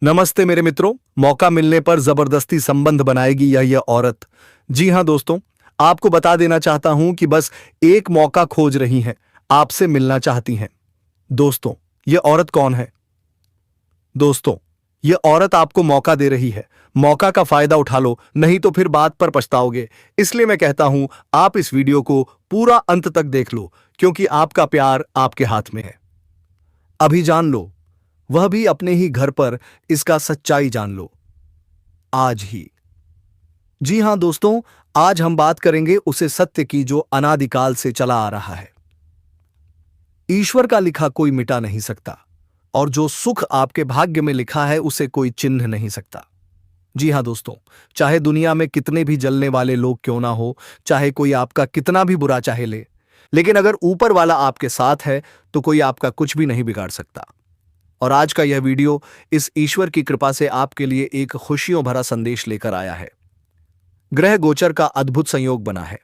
नमस्ते मेरे मित्रों। मौका मिलने पर जबरदस्ती संबंध बनाएगी यह औरत। जी हां दोस्तों, आपको बता देना चाहता हूं कि बस एक मौका खोज रही हैं, आपसे मिलना चाहती हैं। दोस्तों, यह औरत कौन है? दोस्तों, यह औरत आपको मौका दे रही है। मौका का फायदा उठा लो, नहीं तो फिर बात पर पछताओगे। इसलिए मैं कहता हूं, आप इस वीडियो को पूरा अंत तक देख लो, क्योंकि आपका प्यार आपके हाथ में है। अभी जान लो, वह भी अपने ही घर पर, इसका सच्चाई जान लो आज ही। जी हां दोस्तों, आज हम बात करेंगे उसे सत्य की जो अनादिकाल से चला आ रहा है। ईश्वर का लिखा कोई मिटा नहीं सकता, और जो सुख आपके भाग्य में लिखा है उसे कोई चिन्ह नहीं सकता। जी हां दोस्तों, चाहे दुनिया में कितने भी जलने वाले लोग क्यों ना हो, चाहे कोई आपका कितना भी बुरा चाहे ले, लेकिन अगर ऊपर वाला आपके साथ है तो कोई आपका कुछ भी नहीं बिगाड़ सकता। और आज का यह वीडियो इस ईश्वर की कृपा से आपके लिए एक खुशियों भरा संदेश लेकर आया है। ग्रह गोचर का अद्भुत संयोग बना है,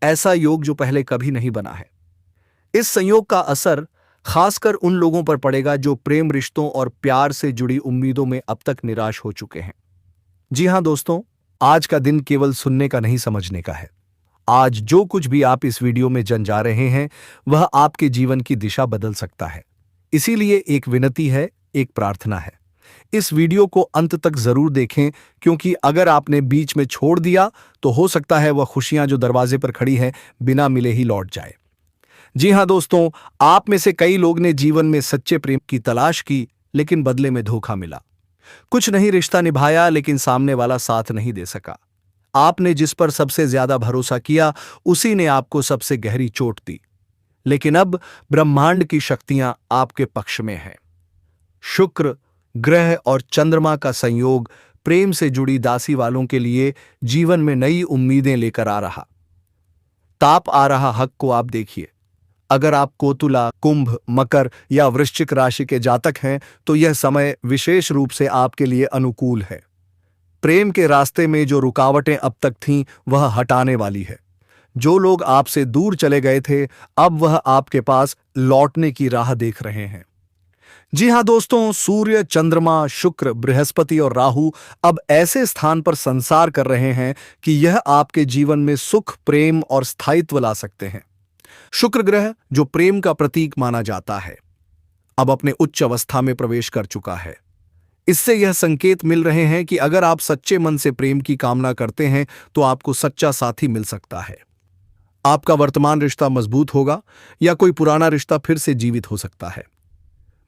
ऐसा योग जो पहले कभी नहीं बना है। इस संयोग का असर खासकर उन लोगों पर पड़ेगा जो प्रेम रिश्तों और प्यार से जुड़ी उम्मीदों में अब तक निराश हो चुके हैं। जी हां दोस्तों, आज का दिन केवल सुनने का नहीं, समझने का है। आज जो कुछ भी आप इस वीडियो में जान जा रहे हैं, वह आपके जीवन की दिशा बदल सकता है। इसीलिए एक विनती है, एक प्रार्थना है। इस वीडियो को अंत तक जरूर देखें, क्योंकि अगर आपने बीच में छोड़ दिया तो हो सकता है वह खुशियां जो दरवाजे पर खड़ी हैं बिना मिले ही लौट जाए। जी हां दोस्तों, आप में से कई लोग ने जीवन में सच्चे प्रेम की तलाश की, लेकिन बदले में धोखा मिला। कुछ नहीं रिश्ता निभाया, लेकिन सामने वाला साथ नहीं दे सका। आपने जिस पर सबसे ज्यादा भरोसा किया, उसी ने आपको सबसे गहरी चोट दी। लेकिन अब ब्रह्मांड की शक्तियां आपके पक्ष में हैं। शुक्र ग्रह और चंद्रमा का संयोग प्रेम से जुड़ी दासी वालों के लिए जीवन में नई उम्मीदें लेकर आ रहा। ताप आ रहा हक को आप देखिए। अगर आप कोतुला, कुंभ, मकर या वृश्चिक राशि के जातक हैं तो यह समय विशेष रूप से आपके लिए अनुकूल है। प्रेम के रास्ते में जो रुकावटें अब तक थीं, वह हटाने वाली है। जो लोग आपसे दूर चले गए थे, अब वह आपके पास लौटने की राह देख रहे हैं। जी हां दोस्तों, सूर्य, चंद्रमा, शुक्र, बृहस्पति और राहु अब ऐसे स्थान पर संसार कर रहे हैं कि यह आपके जीवन में सुख, प्रेम और स्थायित्व ला सकते हैं। शुक्र ग्रह, जो प्रेम का प्रतीक माना जाता है, अब अपने उच्च अवस्था में प्रवेश कर चुका है। इससे यह संकेत मिल रहे हैं कि अगर आप सच्चे मन से प्रेम की कामना करते हैं तो आपको सच्चा साथी मिल सकता है। आपका वर्तमान रिश्ता मजबूत होगा या कोई पुराना रिश्ता फिर से जीवित हो सकता है।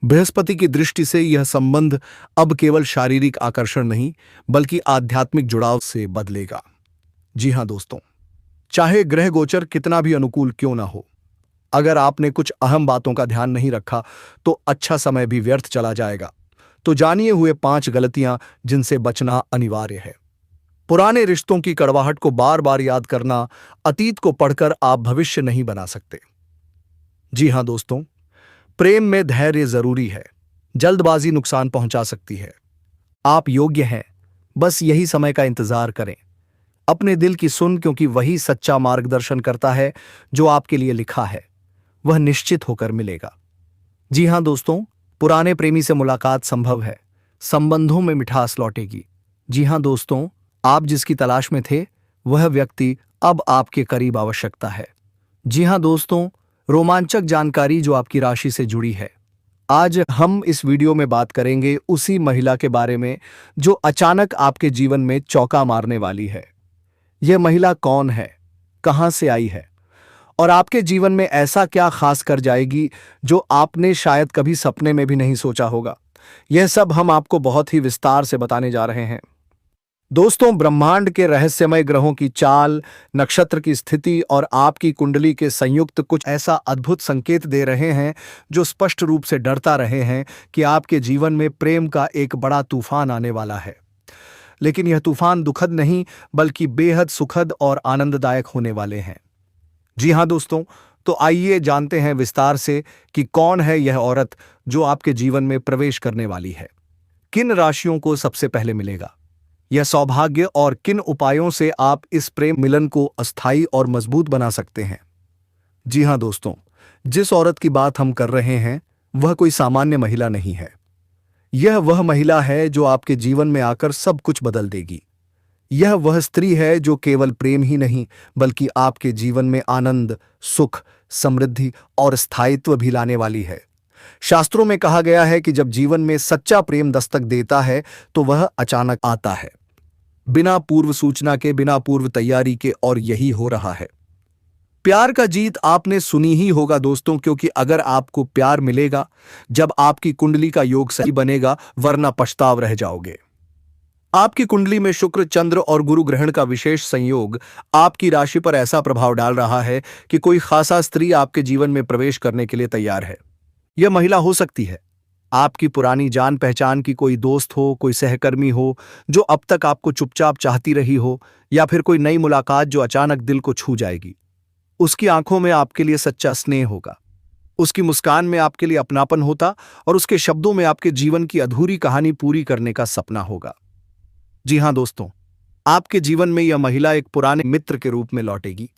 बृहस्पति की दृष्टि से यह संबंध अब केवल शारीरिक आकर्षण नहीं, बल्कि आध्यात्मिक जुड़ाव से बदलेगा। जी हां दोस्तों, चाहे ग्रह गोचर कितना भी अनुकूल क्यों ना हो, अगर आपने कुछ अहम बातों का ध्यान नहीं रखा तो अच्छा समय भी व्यर्थ चला जाएगा। तो जानिए हुए 5 गलतियां जिनसे बचना अनिवार्य है। पुराने रिश्तों की कड़वाहट को बार बार याद करना, अतीत को पढ़कर आप भविष्य नहीं बना सकते। जी हां दोस्तों, प्रेम में धैर्य जरूरी है। जल्दबाजी नुकसान पहुंचा सकती है। आप योग्य हैं, बस यही समय का इंतजार करें। अपने दिल की सुन, क्योंकि वही सच्चा मार्गदर्शन करता है। जो आपके लिए लिखा है वह निश्चित होकर मिलेगा। जी हां दोस्तों, पुराने प्रेमी से मुलाकात संभव है। संबंधों में मिठास लौटेगी। जी हां दोस्तों, आप जिसकी तलाश में थे, वह व्यक्ति अब आपके करीब आवश्यकता है। जी हां दोस्तों, रोमांचक जानकारी जो आपकी राशि से जुड़ी है। आज हम इस वीडियो में बात करेंगे उसी महिला के बारे में जो अचानक आपके जीवन में चौंका मारने वाली है। यह महिला कौन है, कहां से आई है और आपके जीवन में ऐसा क्या खास कर जाएगी जो आपने शायद कभी सपने में भी नहीं सोचा होगा। यह सब हम आपको बहुत ही विस्तार से बताने जा रहे हैं। दोस्तों, ब्रह्मांड के रहस्यमय ग्रहों की चाल, नक्षत्र की स्थिति और आपकी कुंडली के संयुक्त कुछ ऐसा अद्भुत संकेत दे रहे हैं जो स्पष्ट रूप से डरता रहे हैं कि आपके जीवन में प्रेम का एक बड़ा तूफान आने वाला है। लेकिन यह तूफान दुखद नहीं, बल्कि बेहद सुखद और आनंददायक होने वाले हैं। जी हां दोस्तों, तो आइए जानते हैं विस्तार से कि कौन है यह औरत जो आपके जीवन में प्रवेश करने वाली है। किन राशियों को सबसे पहले मिलेगा यह सौभाग्य और किन उपायों से आप इस प्रेम मिलन को अस्थायी और मजबूत बना सकते हैं। जी हां दोस्तों, जिस औरत की बात हम कर रहे हैं वह कोई सामान्य महिला नहीं है। यह वह महिला है जो आपके जीवन में आकर सब कुछ बदल देगी। यह वह स्त्री है जो केवल प्रेम ही नहीं बल्कि आपके जीवन में आनंद, सुख, समृद्धि और स्थायित्व भी लाने वाली है। शास्त्रों में कहा गया है कि जब जीवन में सच्चा प्रेम दस्तक देता है तो वह अचानक आता है, बिना पूर्व सूचना के, बिना पूर्व तैयारी के, और यही हो रहा है। प्यार का जीत आपने सुनी ही होगा दोस्तों, क्योंकि अगर आपको प्यार मिलेगा जब आपकी कुंडली का योग सही बनेगा, वरना पछताव रह जाओगे। आपकी कुंडली में शुक्र, चंद्र और गुरु ग्रहण का विशेष संयोग आपकी राशि पर ऐसा प्रभाव डाल रहा है कि कोई खासा स्त्री आपके जीवन में प्रवेश करने के लिए तैयार है। यह महिला हो सकती है आपकी पुरानी जान पहचान की कोई दोस्त हो, कोई सहकर्मी हो जो अब तक आपको चुपचाप चाहती रही हो, या फिर कोई नई मुलाकात जो अचानक दिल को छू जाएगी। उसकी आंखों में आपके लिए सच्चा स्नेह होगा, उसकी मुस्कान में आपके लिए अपनापन होता, और उसके शब्दों में आपके जीवन की अधूरी कहानी पूरी करने का सपना होगा। जी हां दोस्तों, आपके जीवन में यह महिला एक पुराने मित्र के रूप में लौटेगी।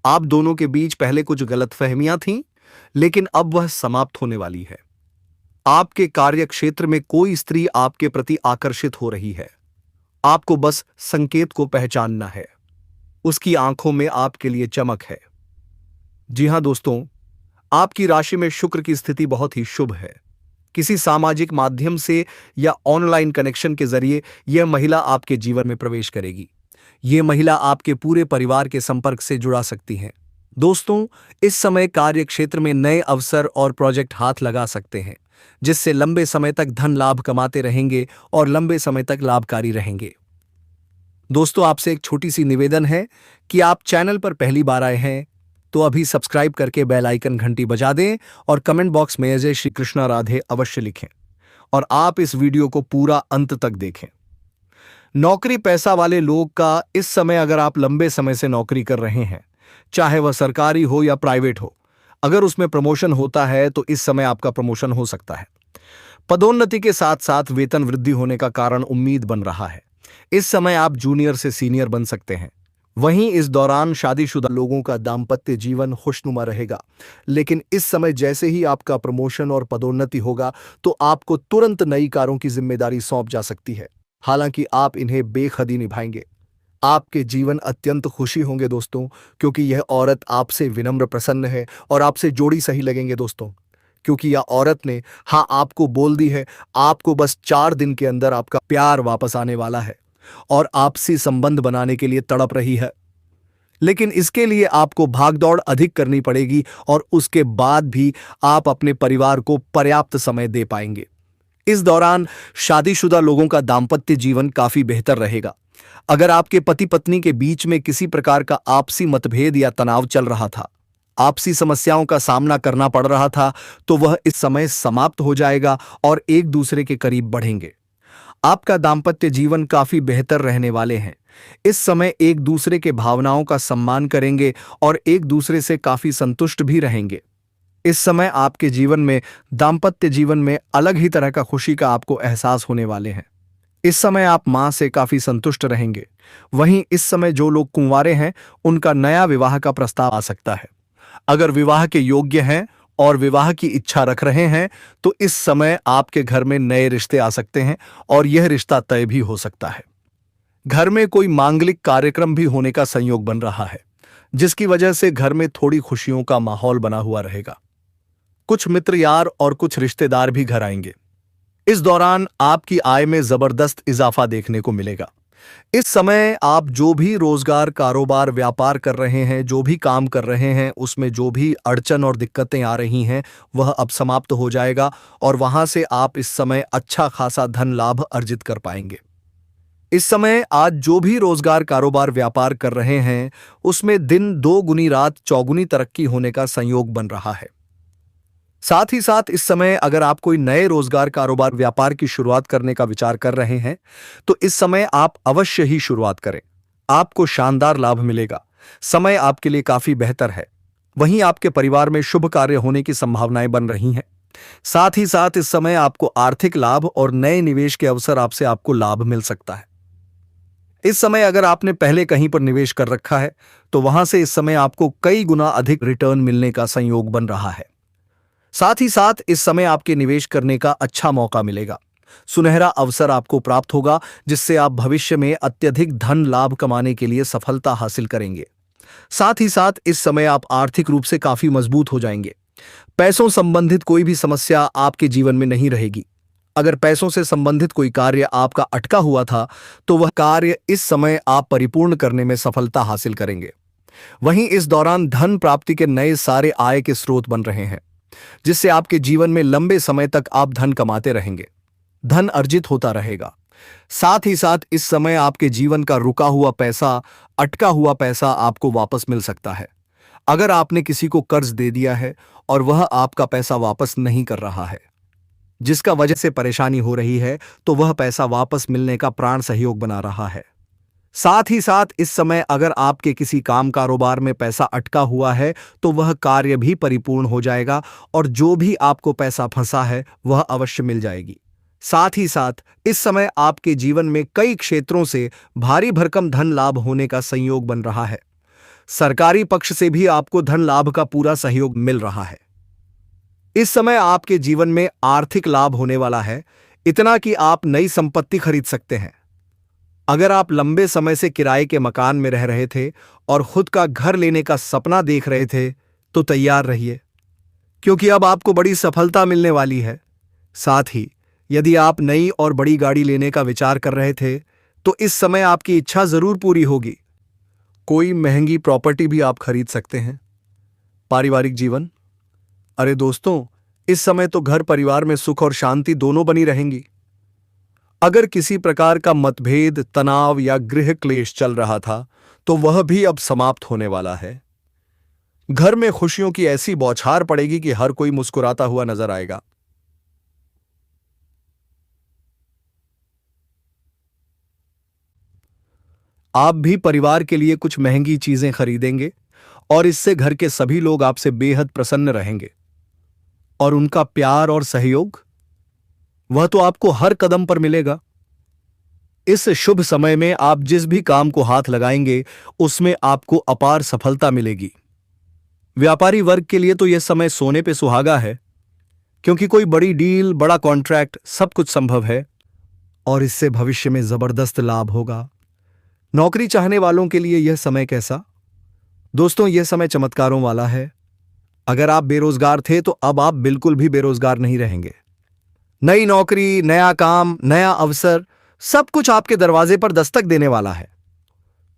आप दोनों के बीच पहले कुछ गलतफहमियां थीं, लेकिन अब वह समाप्त होने वाली है। आपके कार्य क्षेत्र में कोई स्त्री आपके प्रति आकर्षित हो रही है। आपको बस संकेत को पहचानना है। उसकी आंखों में आपके लिए चमक है। जी हां दोस्तों, आपकी राशि में शुक्र की स्थिति बहुत ही शुभ है। किसी सामाजिक माध्यम से या ऑनलाइन कनेक्शन के जरिए यह महिला आपके जीवन में प्रवेश करेगी। यह महिला आपके पूरे परिवार के संपर्क से जुड़ा सकती है। दोस्तों, इस समय कार्य क्षेत्र में नए अवसर और प्रोजेक्ट हाथ लगा सकते हैं, जिससे लंबे समय तक धन लाभ कमाते रहेंगे और लंबे समय तक लाभकारी रहेंगे। दोस्तों, आपसे एक छोटी सी निवेदन है कि आप चैनल पर पहली बार आए हैं तो अभी सब्सक्राइब करके बेल आइकन घंटी बजा दें और कमेंट बॉक्स में जय श्री कृष्णा राधे अवश्य लिखें, और आप इस वीडियो को पूरा अंत तक देखें। नौकरी पैसा वाले लोग का इस समय, अगर आप लंबे समय से नौकरी कर रहे हैं, चाहे वह सरकारी हो या प्राइवेट हो, अगर उसमें प्रमोशन होता है तो इस समय आपका प्रमोशन हो सकता है। पदोन्नति के साथ साथ वेतन वृद्धि होने का कारण उम्मीद बन रहा है। इस समय आप जूनियर से सीनियर बन सकते हैं। वहीं इस दौरान शादीशुदा लोगों का दाम्पत्य जीवन खुशनुमा रहेगा, लेकिन इस समय जैसे ही आपका प्रमोशन और पदोन्नति होगा तो आपको तुरंत नई कारों की जिम्मेदारी सौंप जा सकती है। हालांकि आप इन्हें बेखुदी निभाएंगे। आपके जीवन अत्यंत खुशी होंगे दोस्तों, क्योंकि यह औरत आपसे विनम्र, प्रसन्न है और आपसे जोड़ी सही लगेंगे दोस्तों, क्योंकि यह औरत ने हाँ आपको बोल दी है। आपको बस 4 दिन के अंदर आपका प्यार वापस आने वाला है और आपसी संबंध बनाने के लिए तड़प रही है। लेकिन इसके लिए आपको भागदौड़ अधिक करनी पड़ेगी और उसके बाद भी आप अपने परिवार को पर्याप्त समय दे पाएंगे। इस दौरान शादीशुदा लोगों का दाम्पत्य जीवन काफी बेहतर रहेगा। अगर आपके पति पत्नी के बीच में किसी प्रकार का आपसी मतभेद या तनाव चल रहा था, आपसी समस्याओं का सामना करना पड़ रहा था, तो वह इस समय समाप्त हो जाएगा और एक दूसरे के करीब बढ़ेंगे। आपका दाम्पत्य जीवन काफी बेहतर रहने वाले हैं। इस समय एक दूसरे के भावनाओं का सम्मान करेंगे और एक दूसरे से काफी संतुष्ट भी रहेंगे। इस समय आपके जीवन में, दाम्पत्य जीवन में अलग ही तरह का खुशी का आपको एहसास होने वाले हैं। इस समय आप मां से काफी संतुष्ट रहेंगे। वहीं इस समय जो लोग कुंवारे हैं, उनका नया विवाह का प्रस्ताव आ सकता है। अगर विवाह के योग्य हैं और विवाह की इच्छा रख रहे हैं तो इस समय आपके घर में नए रिश्ते आ सकते हैं और यह रिश्ता तय भी हो सकता है। घर में कोई मांगलिक कार्यक्रम भी होने का संयोग बन रहा है, जिसकी वजह से घर में थोड़ी खुशियों का माहौल बना हुआ रहेगा। कुछ मित्र यार और कुछ रिश्तेदार भी घर आएंगे। इस दौरान आपकी आय में जबरदस्त इजाफा देखने को मिलेगा। इस समय आप जो भी रोजगार, कारोबार, व्यापार कर रहे हैं, जो भी काम कर रहे हैं, उसमें जो भी अड़चन और दिक्कतें आ रही हैं, वह अब समाप्त हो जाएगा और वहां से आप इस समय अच्छा खासा धन लाभ अर्जित कर पाएंगे। इस समय आज जो भी रोजगार, कारोबार, व्यापार कर रहे हैं, उसमें दिन 2 गुनी रात चौगुनी तरक्की होने का संयोग बन रहा है। साथ ही साथ इस समय अगर आप कोई नए रोजगार, कारोबार, व्यापार की शुरुआत करने का विचार कर रहे हैं तो इस समय आप अवश्य ही शुरुआत करें। आपको शानदार लाभ मिलेगा। समय आपके लिए काफी बेहतर है। वहीं आपके परिवार में शुभ कार्य होने की संभावनाएं बन रही हैं। साथ ही साथ इस समय आपको आर्थिक लाभ और नए निवेश के अवसर आपसे आपको लाभ मिल सकता है। इस समय अगर आपने पहले कहीं पर निवेश कर रखा है तो वहां से इस समय आपको कई गुना अधिक रिटर्न मिलने का संयोग बन रहा है। साथ ही साथ इस समय आपके निवेश करने का अच्छा मौका मिलेगा। सुनहरा अवसर आपको प्राप्त होगा, जिससे आप भविष्य में अत्यधिक धन लाभ कमाने के लिए सफलता हासिल करेंगे। साथ ही साथ इस समय आप आर्थिक रूप से काफी मजबूत हो जाएंगे। पैसों संबंधित कोई भी समस्या आपके जीवन में नहीं रहेगी। अगर पैसों से संबंधित कोई कार्य आपका अटका हुआ था, तो वह कार्य इस समय आप परिपूर्ण करने में सफलता हासिल करेंगे। वहीं इस दौरान धन प्राप्ति के नए सारे आय के स्रोत बन रहे हैं, जिससे आपके जीवन में लंबे समय तक आप धन कमाते रहेंगे, धन अर्जित होता रहेगा। साथ ही साथ इस समय आपके जीवन का रुका हुआ पैसा, अटका हुआ पैसा आपको वापस मिल सकता है। अगर आपने किसी को कर्ज दे दिया है और वह आपका पैसा वापस नहीं कर रहा है, जिसका वजह से परेशानी हो रही है, तो वह पैसा वापस मिलने का प्राण सहयोग बना रहा है। साथ ही साथ इस समय अगर आपके किसी काम कारोबार में पैसा अटका हुआ है, तो वह कार्य भी परिपूर्ण हो जाएगा और जो भी आपको पैसा फंसा है वह अवश्य मिल जाएगी। साथ ही साथ इस समय आपके जीवन में कई क्षेत्रों से भारी भरकम धन लाभ होने का संयोग बन रहा है। सरकारी पक्ष से भी आपको धन लाभ का पूरा सहयोग मिल रहा है। इस समय आपके जीवन में आर्थिक लाभ होने वाला है, इतना कि आप नई संपत्ति खरीद सकते हैं। अगर आप लंबे समय से किराए के मकान में रह रहे थे और खुद का घर लेने का सपना देख रहे थे, तो तैयार रहिए, क्योंकि अब आपको बड़ी सफलता मिलने वाली है। साथ ही यदि आप नई और बड़ी गाड़ी लेने का विचार कर रहे थे, तो इस समय आपकी इच्छा जरूर पूरी होगी। कोई महंगी प्रॉपर्टी भी आप खरीद सकते हैं। पारिवारिक जीवन, अरे दोस्तों, इस समय तो घर परिवार में सुख और शांति दोनों बनी रहेंगी। अगर किसी प्रकार का मतभेद, तनाव या गृह क्लेश चल रहा था, तो वह भी अब समाप्त होने वाला है। घर में खुशियों की ऐसी बौछार पड़ेगी कि हर कोई मुस्कुराता हुआ नजर आएगा। आप भी परिवार के लिए कुछ महंगी चीजें खरीदेंगे और इससे घर के सभी लोग आपसे बेहद प्रसन्न रहेंगे। और उनका प्यार और सहयोग, वह तो आपको हर कदम पर मिलेगा। इस शुभ समय में आप जिस भी काम को हाथ लगाएंगे, उसमें आपको अपार सफलता मिलेगी। व्यापारी वर्ग के लिए तो यह समय सोने पे सुहागा है, क्योंकि कोई बड़ी डील, बड़ा कॉन्ट्रैक्ट, सब कुछ संभव है और इससे भविष्य में जबरदस्त लाभ होगा। नौकरी चाहने वालों के लिए यह समय कैसा? दोस्तों, यह समय चमत्कारों वाला है। अगर आप बेरोजगार थे, तो अब आप बिल्कुल भी बेरोजगार नहीं रहेंगे। नई नौकरी, नया काम, नया अवसर, सब कुछ आपके दरवाजे पर दस्तक देने वाला है।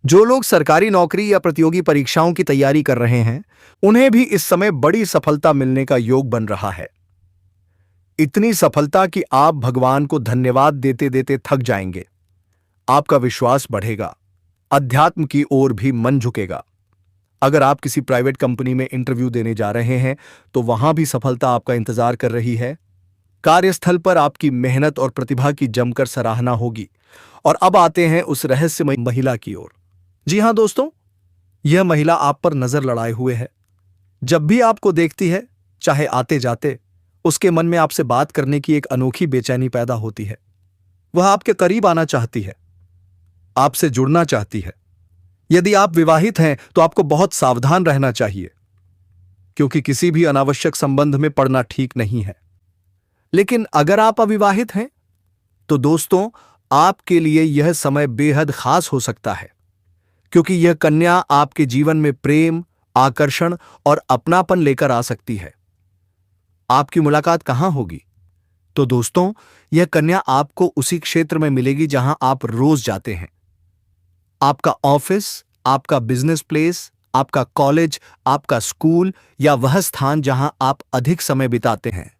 जो लोग सरकारी नौकरी या प्रतियोगी परीक्षाओं की तैयारी कर रहे हैं, उन्हें भी इस समय बड़ी सफलता मिलने का योग बन रहा है। इतनी सफलता कि आप भगवान को धन्यवाद देते देते थक जाएंगे। आपका विश्वास बढ़ेगा, अध्यात्म की ओर भी मन झुकेगा। अगर आप किसी प्राइवेट कंपनी में इंटरव्यू देने जा रहे हैं, तो वहां भी सफलता आपका इंतजार कर रही है। कार्यस्थल पर आपकी मेहनत और प्रतिभा की जमकर सराहना होगी। और अब आते हैं उस रहस्यमय महिला की ओर। जी हां दोस्तों, यह महिला आप पर नजर लड़ाए हुए है। जब भी आपको देखती है, चाहे आते जाते, उसके मन में आपसे बात करने की एक अनोखी बेचैनी पैदा होती है। वह आपके करीब आना चाहती है, आपसे जुड़ना चाहती है। यदि आप विवाहित हैं, तो आपको बहुत सावधान रहना चाहिए, क्योंकि किसी भी अनावश्यक संबंध में पड़ना ठीक नहीं है। लेकिन अगर आप अविवाहित हैं, तो दोस्तों, आपके लिए यह समय बेहद खास हो सकता है, क्योंकि यह कन्या आपके जीवन में प्रेम, आकर्षण और अपनापन लेकर आ सकती है। आपकी मुलाकात कहां होगी? तो दोस्तों, यह कन्या आपको उसी क्षेत्र में मिलेगी जहां आप रोज जाते हैं। आपका ऑफिस, आपका बिजनेस प्लेस, आपका कॉलेज, आपका स्कूल या वह स्थान जहां आप अधिक समय बिताते हैं।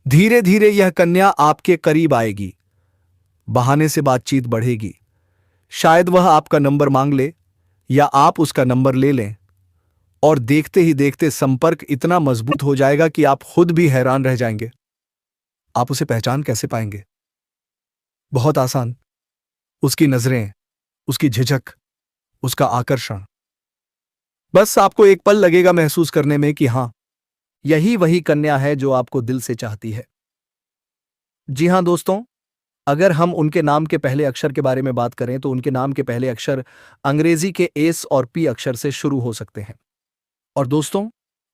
धीरे धीरे यह कन्या आपके करीब आएगी। बहाने से बातचीत बढ़ेगी। शायद वह आपका नंबर मांग ले या आप उसका नंबर ले लें, और देखते ही देखते संपर्क इतना मजबूत हो जाएगा कि आप खुद भी हैरान रह जाएंगे। आप उसे पहचान कैसे पाएंगे? बहुत आसान। उसकी नजरें, उसकी झिझक, उसका आकर्षण। बस आपको एक पल लगेगा महसूस करने में कि हां, यही वही कन्या है जो आपको दिल से चाहती है। जी हां दोस्तों, अगर हम उनके नाम के पहले अक्षर के बारे में बात करें, तो उनके नाम के पहले अक्षर अंग्रेजी के एस और पी अक्षर से शुरू हो सकते हैं। और दोस्तों,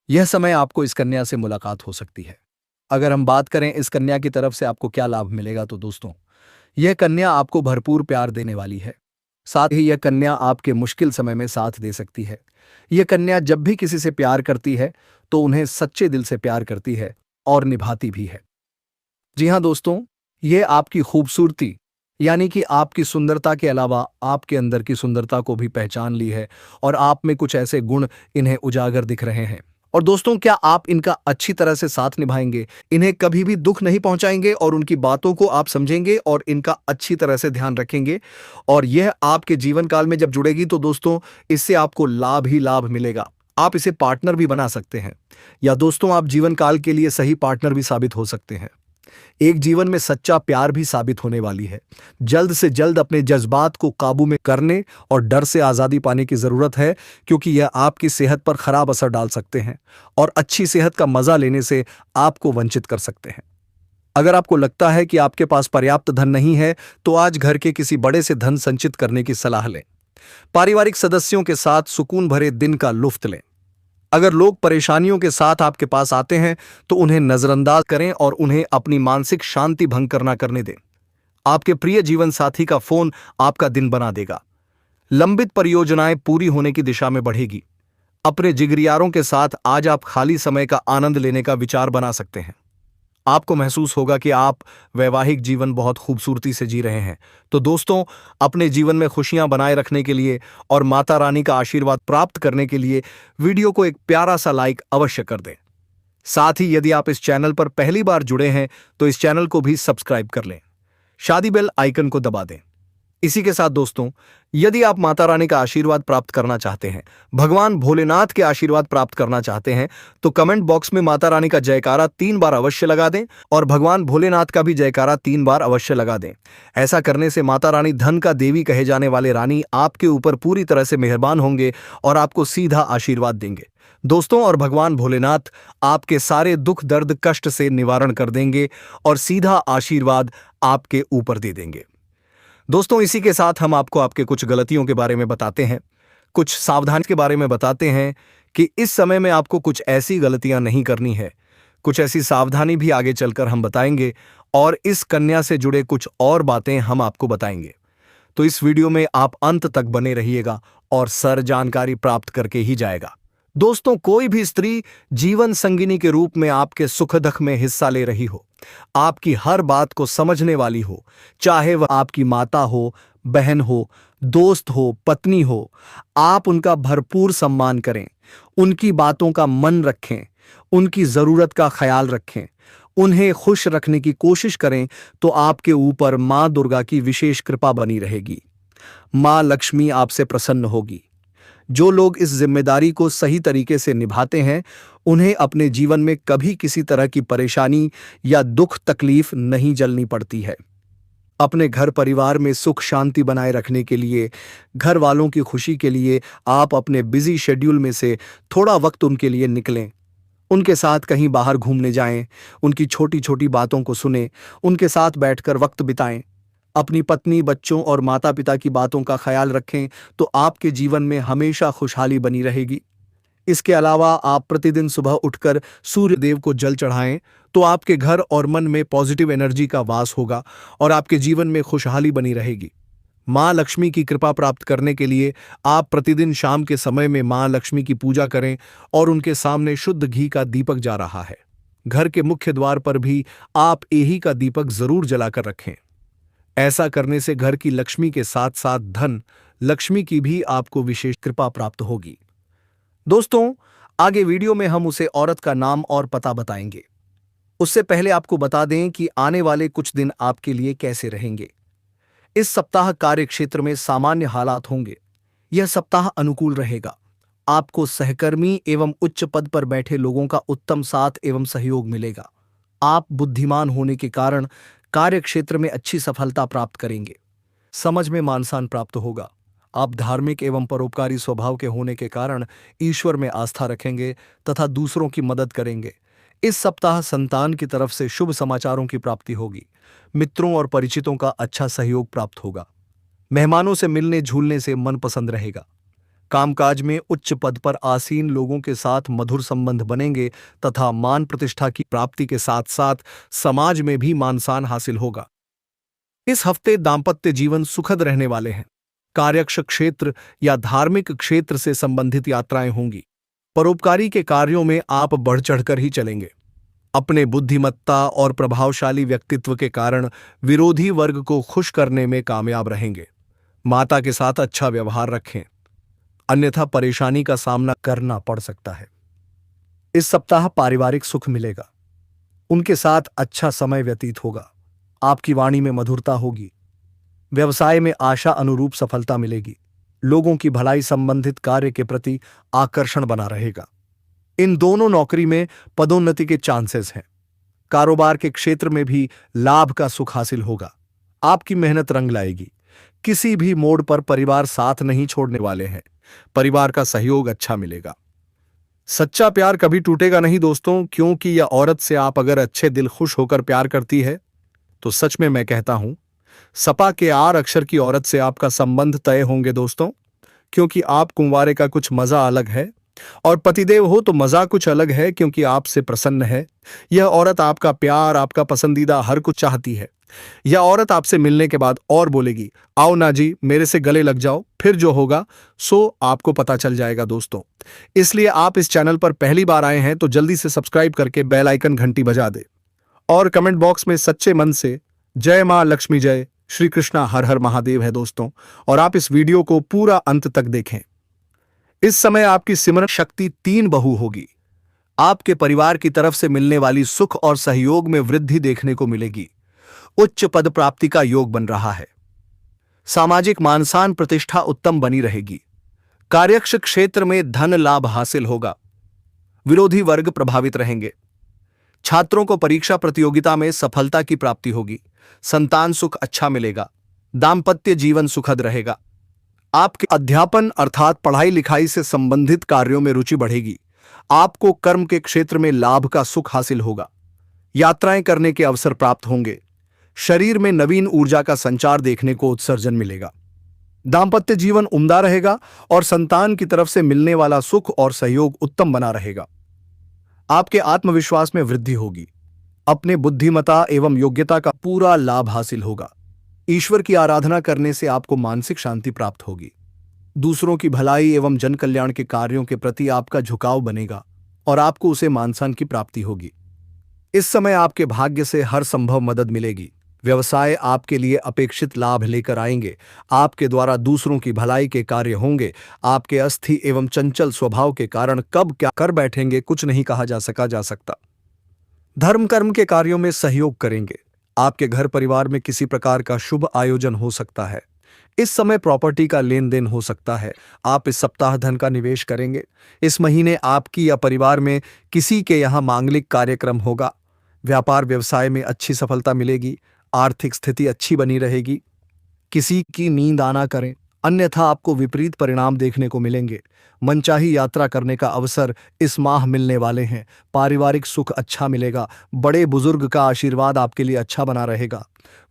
यह समय आपको इस कन्या से मुलाकात हो सकती है। अगर हम बात करें इस कन्या की तरफ से आपको क्या लाभ मिलेगा, तो दोस्तों यह कन्या आपको भरपूर प्यार देने वाली है। साथ ही यह कन्या आपके मुश्किल समय में साथ दे सकती है। यह कन्या जब भी किसी से प्यार करती है तो उन्हें सच्चे दिल से प्यार करती है और निभाती भी है। जी हाँ दोस्तों, यह आपकी खूबसूरती यानी कि आपकी सुंदरता के अलावा आपके अंदर की सुंदरता को भी पहचान ली है और आप में कुछ ऐसे गुण इन्हें उजागर दिख रहे हैं। और दोस्तों, क्या आप इनका अच्छी तरह से साथ निभाएंगे, इन्हें कभी भी दुख नहीं पहुंचाएंगे और उनकी बातों को आप समझेंगे और इनका अच्छी तरह से ध्यान रखेंगे, और यह आपके जीवन काल में जब जुड़ेगी तो दोस्तों इससे आपको लाभ ही लाभ मिलेगा। आप इसे पार्टनर भी बना सकते हैं, या दोस्तों आप जीवन काल के लिए सही पार्टनर भी साबित हो सकते हैं। एक जीवन में सच्चा प्यार भी साबित होने वाली है। जल्द से जल्द अपने जज्बात को काबू में करने और डर से आज़ादी पाने की ज़रूरत है, क्योंकि यह आपकी सेहत पर खराब असर डाल सकते हैं और अच्छी सेहत का मज़ा लेने से आपको वंचित कर सकते हैं। अगर आपको लगता है कि आपके पास पर्याप्त धन नहीं है, तो आज घर के किसी बड़े से धन संचित करने की सलाह लें। पारिवारिक सदस्यों के साथ सुकून भरे दिन का लुफ्त लें। अगर लोग परेशानियों के साथ आपके पास आते हैं तो उन्हें नजरअंदाज करें और उन्हें अपनी मानसिक शांति भंग करना करने दें। आपके प्रिय जीवन साथी का फोन आपका दिन बना देगा। लंबित परियोजनाएं पूरी होने की दिशा में बढ़ेगी। अपने जिगरियारों के साथ आज आप खाली समय का आनंद लेने का विचार बना सकते हैं। आपको महसूस होगा कि आप वैवाहिक जीवन बहुत खूबसूरती से जी रहे हैं। तो दोस्तों, अपने जीवन में खुशियां बनाए रखने के लिए और माता रानी का आशीर्वाद प्राप्त करने के लिए वीडियो को एक प्यारा सा लाइक अवश्य कर दें। साथ ही यदि आप इस चैनल पर पहली बार जुड़े हैं तो इस चैनल को भी सब्सक्राइब कर लें। शादी बेल आइकन को दबा दें। इसी के साथ दोस्तों, यदि आप माता रानी का आशीर्वाद प्राप्त करना चाहते हैं, भगवान भोलेनाथ के आशीर्वाद प्राप्त करना चाहते हैं, तो कमेंट बॉक्स में माता रानी का जयकारा 3 बार अवश्य लगा दें और भगवान भोलेनाथ का भी जयकारा 3 बार अवश्य लगा दें। ऐसा करने से माता रानी, धन का देवी कहे जाने वाले रानी, आपके ऊपर पूरी तरह से मेहरबान होंगे और आपको सीधा आशीर्वाद देंगे दोस्तों। और भगवान भोलेनाथ आपके सारे दुख दर्द कष्ट से निवारण कर देंगे और सीधा आशीर्वाद आपके ऊपर दे देंगे। दोस्तों, इसी के साथ हम आपको आपके कुछ गलतियों के बारे में बताते हैं, कुछ सावधानी के बारे में बताते हैं कि इस समय में आपको कुछ ऐसी गलतियां नहीं करनी है। कुछ ऐसी सावधानी भी आगे चलकर हम बताएंगे और इस कन्या से जुड़े कुछ और बातें हम आपको बताएंगे। तो इस वीडियो में आप अंत तक बने रहिएगा और सर जानकारी प्राप्त करके ही जाएगा। दोस्तों, कोई भी स्त्री जीवन संगिनी के रूप में आपके सुख दुख में हिस्सा ले रही हो, आपकी हर बात को समझने वाली हो, चाहे वह आपकी माता हो, बहन हो, दोस्त हो, पत्नी हो, आप उनका भरपूर सम्मान करें, उनकी बातों का मन रखें, उनकी जरूरत का ख्याल रखें, उन्हें खुश रखने की कोशिश करें, तो आपके ऊपर मां दुर्गा की विशेष कृपा बनी रहेगी। मां लक्ष्मी आपसे प्रसन्न होगी। जो लोग इस जिम्मेदारी को सही तरीके से निभाते हैं, उन्हें अपने जीवन में कभी किसी तरह की परेशानी या दुख तकलीफ नहीं झेलनी पड़ती है। अपने घर परिवार में सुख शांति बनाए रखने के लिए, घर वालों की खुशी के लिए आप अपने बिजी शेड्यूल में से थोड़ा वक्त उनके लिए निकलें। उनके साथ कहीं बाहर घूमने जाएं, उनकी छोटी छोटी बातों को सुनें, उनके साथ बैठकर वक्त बिताएं। अपनी पत्नी, बच्चों और माता पिता की बातों का ख्याल रखें, तो आपके जीवन में हमेशा खुशहाली बनी रहेगी। इसके अलावा आप प्रतिदिन सुबह उठकर सूर्य देव को जल चढ़ाएं, तो आपके घर और मन में पॉजिटिव एनर्जी का वास होगा और आपके जीवन में खुशहाली बनी रहेगी। मां लक्ष्मी की कृपा प्राप्त करने के लिए आप प्रतिदिन शाम के समय में मां लक्ष्मी की पूजा करें और उनके सामने शुद्ध घी का दीपक जा रहा है। घर के मुख्य द्वार पर भी आप एही का दीपक जरूर जलाकर रखें। ऐसा करने से घर की लक्ष्मी के साथ साथ धन लक्ष्मी की भी आपको विशेष कृपा प्राप्त होगी। दोस्तों, आगे वीडियो में हम उसे औरत का नाम और पता बताएंगे। उससे पहले आपको बता दें कि आने वाले कुछ दिन आपके लिए कैसे रहेंगे। इस सप्ताह कार्य क्षेत्र में सामान्य हालात होंगे। यह सप्ताह अनुकूल रहेगा। आपको सहकर्मी एवं उच्च पद पर बैठे लोगों का उत्तम साथ एवं सहयोग मिलेगा। आप बुद्धिमान होने के कारण कार्य क्षेत्र में अच्छी सफलता प्राप्त करेंगे। समझ में मान सम्मान प्राप्त होगा। आप धार्मिक एवं परोपकारी स्वभाव के होने के कारण ईश्वर में आस्था रखेंगे तथा दूसरों की मदद करेंगे। इस सप्ताह संतान की तरफ से शुभ समाचारों की प्राप्ति होगी। मित्रों और परिचितों का अच्छा सहयोग प्राप्त होगा। मेहमानों से मिलने झूलने से मन पसंद रहेगा। कामकाज में उच्च पद पर आसीन लोगों के साथ मधुर संबंध बनेंगे तथा मान प्रतिष्ठा की प्राप्ति के साथ साथ समाज में भी मान सम्मान हासिल होगा। इस हफ्ते दांपत्य जीवन सुखद रहने वाले हैं। कार्यक्ष क्षेत्र या धार्मिक क्षेत्र से संबंधित यात्राएं होंगी। परोपकारी के कार्यों में आप बढ़ चढ़कर ही चलेंगे। अपने बुद्धिमत्ता और प्रभावशाली व्यक्तित्व के कारण विरोधी वर्ग को खुश करने में कामयाब रहेंगे। माता के साथ अच्छा व्यवहार रखें, अन्यथा परेशानी का सामना करना पड़ सकता है। इस सप्ताह पारिवारिक सुख मिलेगा, उनके साथ अच्छा समय व्यतीत होगा। आपकी वाणी में मधुरता होगी। व्यवसाय में आशा अनुरूप सफलता मिलेगी। लोगों की भलाई संबंधित कार्य के प्रति आकर्षण बना रहेगा। इन दोनों नौकरी में पदोन्नति के चांसेस हैं। कारोबार के क्षेत्र में भी लाभ का सुख हासिल होगा। आपकी मेहनत रंग लाएगी। किसी भी मोड़ पर परिवार साथ नहीं छोड़ने वाले हैं। परिवार का सहयोग अच्छा मिलेगा। सच्चा प्यार कभी टूटेगा नहीं दोस्तों, क्योंकि यह औरत से आप अगर अच्छे दिल खुश होकर प्यार करती है तो सच में मैं कहता हूं, सपा के आर अक्षर की औरत से आपका संबंध तय होंगे दोस्तों, क्योंकि आप कुंवारे का कुछ मजा अलग है और पतिदेव हो तो मजा कुछ अलग है, क्योंकि आपसे प्रसन्न है। यह औरत आपका प्यार, आपका पसंदीदा हर कुछ चाहती है। यह औरत आपसे मिलने के बाद और बोलेगी, आओ ना जी मेरे से गले लग जाओ। फिर जो होगा सो आपको पता चल जाएगा दोस्तों। इसलिए आप इस चैनल पर पहली बार आए हैं तो जल्दी से सब्सक्राइब करके बेल आइकन घंटी बजा दे और कमेंट बॉक्स में सच्चे मन से जय मां लक्ष्मी, जय श्री कृष्णा, हर हर महादेव है दोस्तों। और आप इस वीडियो को पूरा अंत तक देखें। इस समय आपकी सिमरन शक्ति 3 बहु होगी। आपके परिवार की तरफ से मिलने वाली सुख और सहयोग में वृद्धि देखने को मिलेगी। उच्च पद प्राप्ति का योग बन रहा है। सामाजिक मान सम्मान प्रतिष्ठा उत्तम बनी रहेगी। कार्यक्ष क्षेत्र में धन लाभ हासिल होगा। विरोधी वर्ग प्रभावित रहेंगे। छात्रों को परीक्षा प्रतियोगिता में सफलता की प्राप्ति होगी। संतान सुख अच्छा मिलेगा। दांपत्य जीवन सुखद रहेगा। आपके अध्यापन अर्थात पढ़ाई लिखाई से संबंधित कार्यों में रुचि बढ़ेगी। आपको कर्म के क्षेत्र में लाभ का सुख हासिल होगा। यात्राएं करने के अवसर प्राप्त होंगे। शरीर में नवीन ऊर्जा का संचार देखने को उत्सर्जन मिलेगा। दांपत्य जीवन उम्दा रहेगा और संतान की तरफ से मिलने वाला सुख और सहयोग उत्तम बना रहेगा। आपके आत्मविश्वास में वृद्धि होगी। अपने बुद्धिमत्ता एवं योग्यता का पूरा लाभ हासिल होगा। ईश्वर की आराधना करने से आपको मानसिक शांति प्राप्त होगी। दूसरों की भलाई एवं जन कल्याण के कार्यों के प्रति आपका झुकाव बनेगा और आपको उसे मान सम्मान की प्राप्ति होगी। इस समय आपके भाग्य से हर संभव मदद मिलेगी। व्यवसाय आपके लिए अपेक्षित लाभ लेकर आएंगे। आपके द्वारा दूसरों की भलाई के कार्य होंगे। आपके अस्थिर एवं चंचल स्वभाव के कारण कब क्या कर बैठेंगे कुछ नहीं कहा जा सकता। धर्म कर्म के कार्यों में सहयोग करेंगे। आपके घर परिवार में किसी प्रकार का शुभ आयोजन हो सकता है। इस समय प्रॉपर्टी का लेन देन हो सकता है। आप इस सप्ताह धन का निवेश करेंगे। इस महीने आपकी या परिवार में किसी के यहाँ मांगलिक कार्यक्रम होगा। व्यापार व्यवसाय में अच्छी सफलता मिलेगी। आर्थिक स्थिति अच्छी बनी रहेगी। किसी की नींद आना करें, अन्यथा आपको विपरीत परिणाम देखने को मिलेंगे। मनचाही यात्रा करने का अवसर इस माह मिलने वाले हैं। पारिवारिक सुख अच्छा मिलेगा। बड़े बुजुर्ग का आशीर्वाद आपके लिए अच्छा बना रहेगा।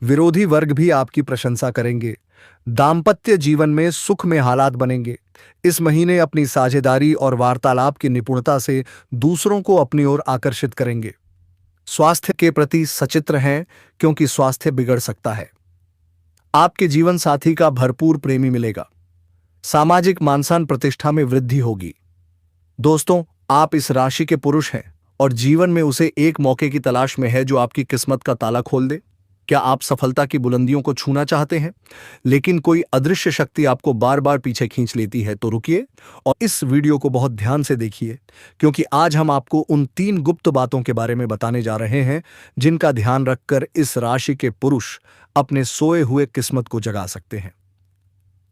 विरोधी वर्ग भी आपकी प्रशंसा करेंगे। दांपत्य जीवन में सुख में हालात बनेंगे। इस महीने अपनी साझेदारी और वार्तालाप की निपुणता से दूसरों को अपनी ओर आकर्षित करेंगे। स्वास्थ्य के प्रति सचित्र हैं, क्योंकि स्वास्थ्य बिगड़ सकता है। आपके जीवन साथी का भरपूर प्रेमी मिलेगा। सामाजिक मान सम्मान प्रतिष्ठा में वृद्धि होगी। दोस्तों, आप इस राशि के पुरुष हैं और जीवन में उसे एक मौके की तलाश में है जो आपकी किस्मत का ताला खोल दे। क्या आप सफलता की बुलंदियों को छूना चाहते हैं, लेकिन कोई अदृश्य शक्ति आपको बार बार पीछे खींच लेती है? तो रुकिए और इस वीडियो को बहुत ध्यान से देखिए, क्योंकि आज हम आपको उन 3 गुप्त बातों के बारे में बताने जा रहे हैं जिनका ध्यान रखकर इस राशि के पुरुष अपने सोए हुए किस्मत को जगा सकते हैं।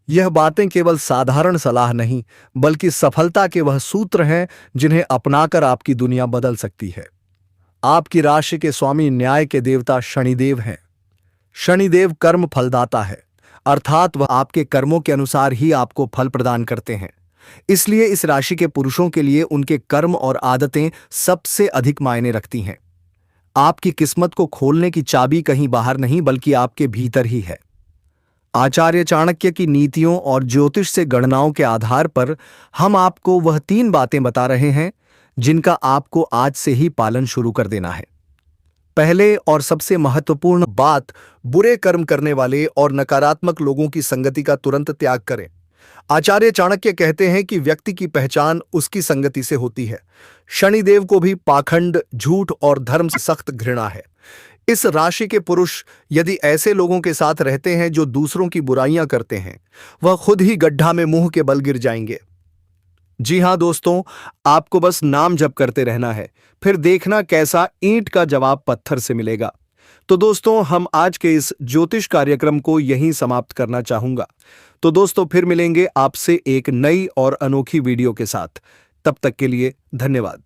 यह बातें केवल साधारण सलाह नहीं, बल्कि सफलता के वह सूत्र हैं जिन्हें अपनाकर आपकी दुनिया बदल सकती है। आपकी राशि के स्वामी न्याय के देवता शनिदेव हैं। शनिदेव कर्म फलदाता है, अर्थात वह आपके कर्मों के अनुसार ही आपको फल प्रदान करते हैं। इसलिए इस राशि के पुरुषों के लिए उनके कर्म और आदतें सबसे अधिक मायने रखती हैं। आपकी किस्मत को खोलने की चाबी कहीं बाहर नहीं, बल्कि आपके भीतर ही है। आचार्य चाणक्य की नीतियों और ज्योतिष से गणनाओं के आधार पर हम आपको वह 3 बातें बता रहे हैं जिनका आपको आज से ही पालन शुरू कर देना है। पहले और सबसे महत्वपूर्ण बात, बुरे कर्म करने वाले और नकारात्मक लोगों की संगति का तुरंत त्याग करें। आचार्य चाणक्य कहते हैं कि व्यक्ति की पहचान उसकी संगति से होती है। शनिदेव को भी पाखंड, झूठ और धर्म से सख्त घृणा है। इस राशि के पुरुष यदि ऐसे लोगों के साथ रहते हैं जो दूसरों की बुराइयां करते हैं, वह खुद ही गड्ढा में मुंह के बल गिर जाएंगे। जी हां दोस्तों, आपको बस नाम जप करते रहना है, फिर देखना कैसा ईंट का जवाब पत्थर से मिलेगा। तो दोस्तों, हम आज के इस ज्योतिष कार्यक्रम को यहीं समाप्त करना चाहूंगा। तो दोस्तों, फिर मिलेंगे आपसे एक नई और अनोखी वीडियो के साथ। तब तक के लिए धन्यवाद।